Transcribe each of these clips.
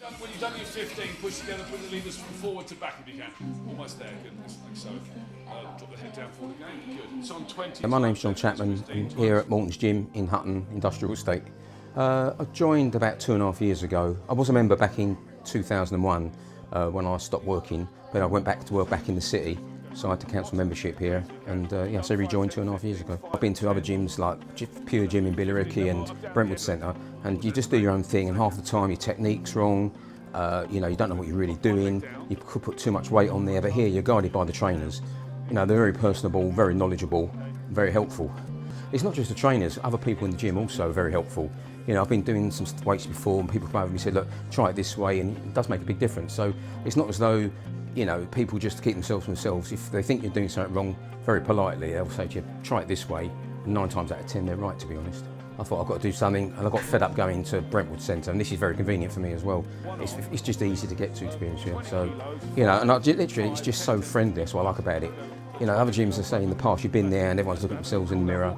When you've done your 15, push together, put the levers from forward to back if you can. Almost there, goodness. Like so. Drop the head down forward again. Good. It's on 20. My name's Chapman. I'm here at Mortons Gym in Hutton Industrial Estate. I joined about 2.5 years ago. I was a member back in 2001 when I stopped working, but I went back to work back in the city, so I had to cancel membership here, and so I rejoined 2.5 years ago. I've been to other gyms like Pure Gym in Billericay and Brentwood Centre, and you just do your own thing, and half the time your technique's wrong. You don't know what you're really doing. You could put too much weight on there, but here you're guided by the trainers. They're very personable, very knowledgeable, very helpful. It's not just the trainers, other people in the gym also are very helpful. I've been doing some weights before and people come over and said, look, try it this way, and it does make a big difference. So it's not as though, people just keep themselves to themselves. If they think you're doing something wrong, very politely, they'll say to you, try it this way. And 9 times out of 10, they're right, to be honest. I thought I've got to do something, and I got fed up going to Brentwood Centre, and this is very convenient for me as well. It's just easy to get to be honest with you. So, and literally, it's just so friendly. That's what I like about it. Other gyms are saying in the past, you've been there and everyone's looking at themselves in the mirror,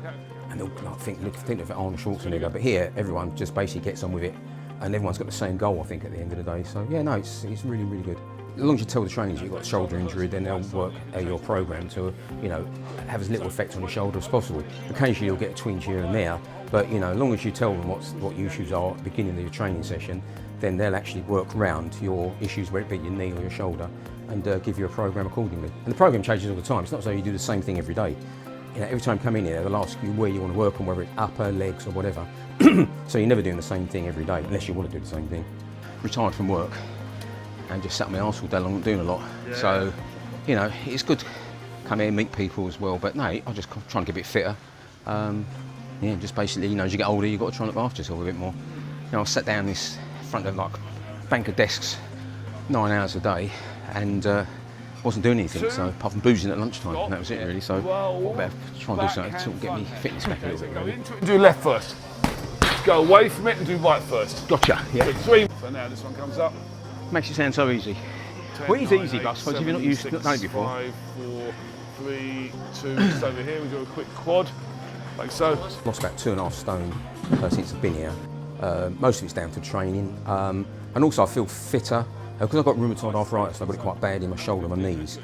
and they'll think of Arnold Schwarzenegger, but here everyone just basically gets on with it, and everyone's got the same goal, I think, at the end of the day. So yeah, no, it's really, really good. As long as you tell the trainers you've got a shoulder injury, then they'll work your program to, have as little effect on your shoulder as possible. Occasionally you'll get a twinge here and there, but as long as you tell them what your issues are at the beginning of your training session, then they'll actually work around your issues, whether it be your knee or your shoulder, and give you a program accordingly. And the program changes all the time. It's not as though you do the same thing every day. Every time you come in here, they'll ask you where you want to work on, whether it's upper, legs or whatever. So you're never doing the same thing every day, unless you want to do the same thing. Retired from work and just sat on my arse all day long doing a lot. Yeah. So, it's good to come here and meet people as well, but no, I just try and get a bit fitter. Just basically, as you get older, you've got to try and look after yourself a bit more. I sat down this front of like bank of desks 9 hours a day, and wasn't doing anything, so apart from boozing at lunchtime, and that was it really. So what better try and do something to sort of get me fitness back a little bit. Really. Do left first. Go away from it and do right first. Gotcha. Yeah. So 3. So now this one comes up. Makes it sound so easy. 10, well, it's 9, easy, 8, but I suppose 7, if you're not used 6, to done it before. 5, 4, 3, 2. Just over here, we do a quick quad, like so. Lost about 2.5 stone since I've been here. Most of it's down to training, and also I feel fitter. Because I've got rheumatoid arthritis, I've got it quite bad in my shoulder and my knees.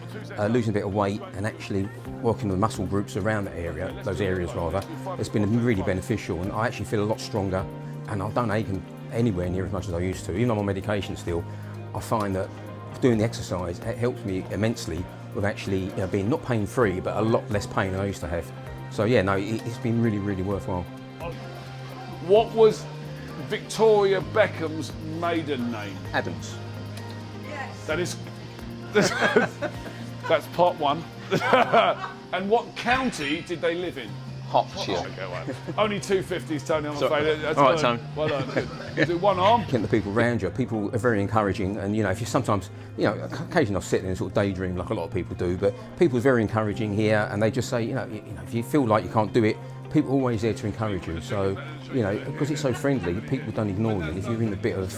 Losing a bit of weight and actually working with muscle groups around that area, those areas rather, it's been really beneficial, and I actually feel a lot stronger, and I don't ache anywhere near as much as I used to. Even though I'm on medication still, I find that doing the exercise, it helps me immensely with actually being not pain-free, but a lot less pain than I used to have. So yeah, no, it's been really, really worthwhile. What was Victoria Beckham's maiden name? Adams. That is, that's part 1. And what county did they live in? Hertfordshire. Okay, well, only 250s, Tony, I'm afraid. That's all right, Tony. Well done. You do one arm. The people around you, people are very encouraging, and if you sometimes, occasionally I'll sit there and sort of daydream like a lot of people do, but people are very encouraging here, and they just say, if you feel like you can't do it, people are always there to encourage you. So, because it's so friendly, people don't ignore you. If you're in a bit of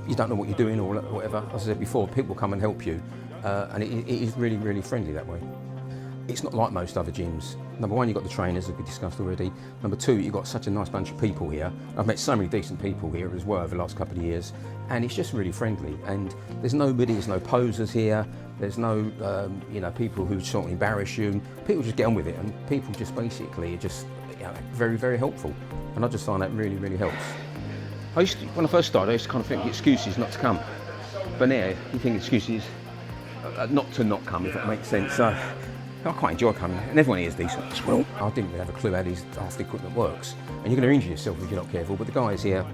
you don't know what you're doing or whatever, as I said before, people will come and help you, and it is really, really friendly that way. It's not like most other gyms. Number 1, you've got the trainers, as we discussed already. Number 2, you've got such a nice bunch of people here. I've met so many decent people here as well over the last couple of years, and it's just really friendly. And there's no posers here. There's no, people who sort of embarrass you. People just get on with it, and people just basically are just very, very helpful. And I just find that really, really helps. When I first started, I used to kind of think excuses not to come, but now you think excuses not to not come, if that makes sense. So I quite enjoy coming, and everyone here is decent as well. I didn't really have a clue how half the equipment works, and you're going to injure yourself if you're not careful. But the guys here,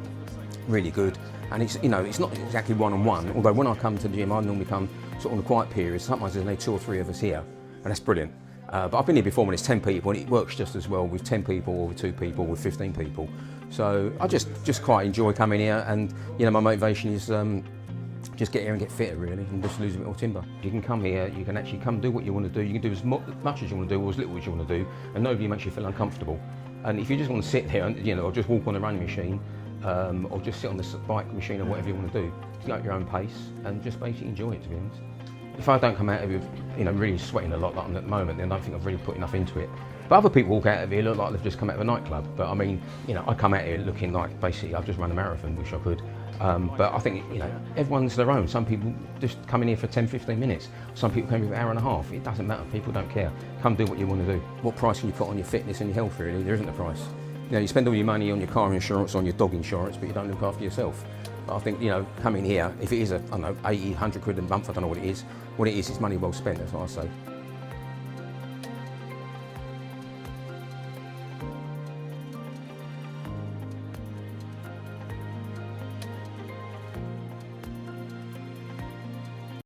really good, and it's it's not exactly one-on-one. Although when I come to the gym, I normally come sort of on the quiet periods. Sometimes there's only 2 or 3 of us here, and that's brilliant. But I've been here before when it's 10 people, and it works just as well with 10 people, or with 2 people, or with 15 people. So I just quite enjoy coming here, and my motivation is. Just get here and get fitter really, and just lose a bit more timber. You can come here, you can actually come do what you want to do. You can do as much as you want to do, or as little as you want to do, and nobody makes you feel uncomfortable. And if you just want to sit there and or just walk on the running machine, or just sit on the bike machine or whatever you want to do, just go at your own pace and just basically enjoy it, to be honest. If I don't come out of it, really sweating a lot like I'm at the moment, then I don't think I've really put enough into it. But other people walk out of here look like they've just come out of a nightclub. But I mean, you know, I come out here looking like basically I've just run a marathon, wish I could. But I think, you know, everyone's their own. Some people just come in here for 10, 15 minutes. Some people come here for an hour and a half. It doesn't matter. People don't care. Come do what you want to do. What price can you put on your fitness and your health, really? There isn't a price. You know, you spend all your money on your car insurance, on your dog insurance, but you don't look after yourself. But I think, you know, coming here, if it is I don't know, 80, 100 quid a month, I don't know what it is. What it is money well spent, that's what I say.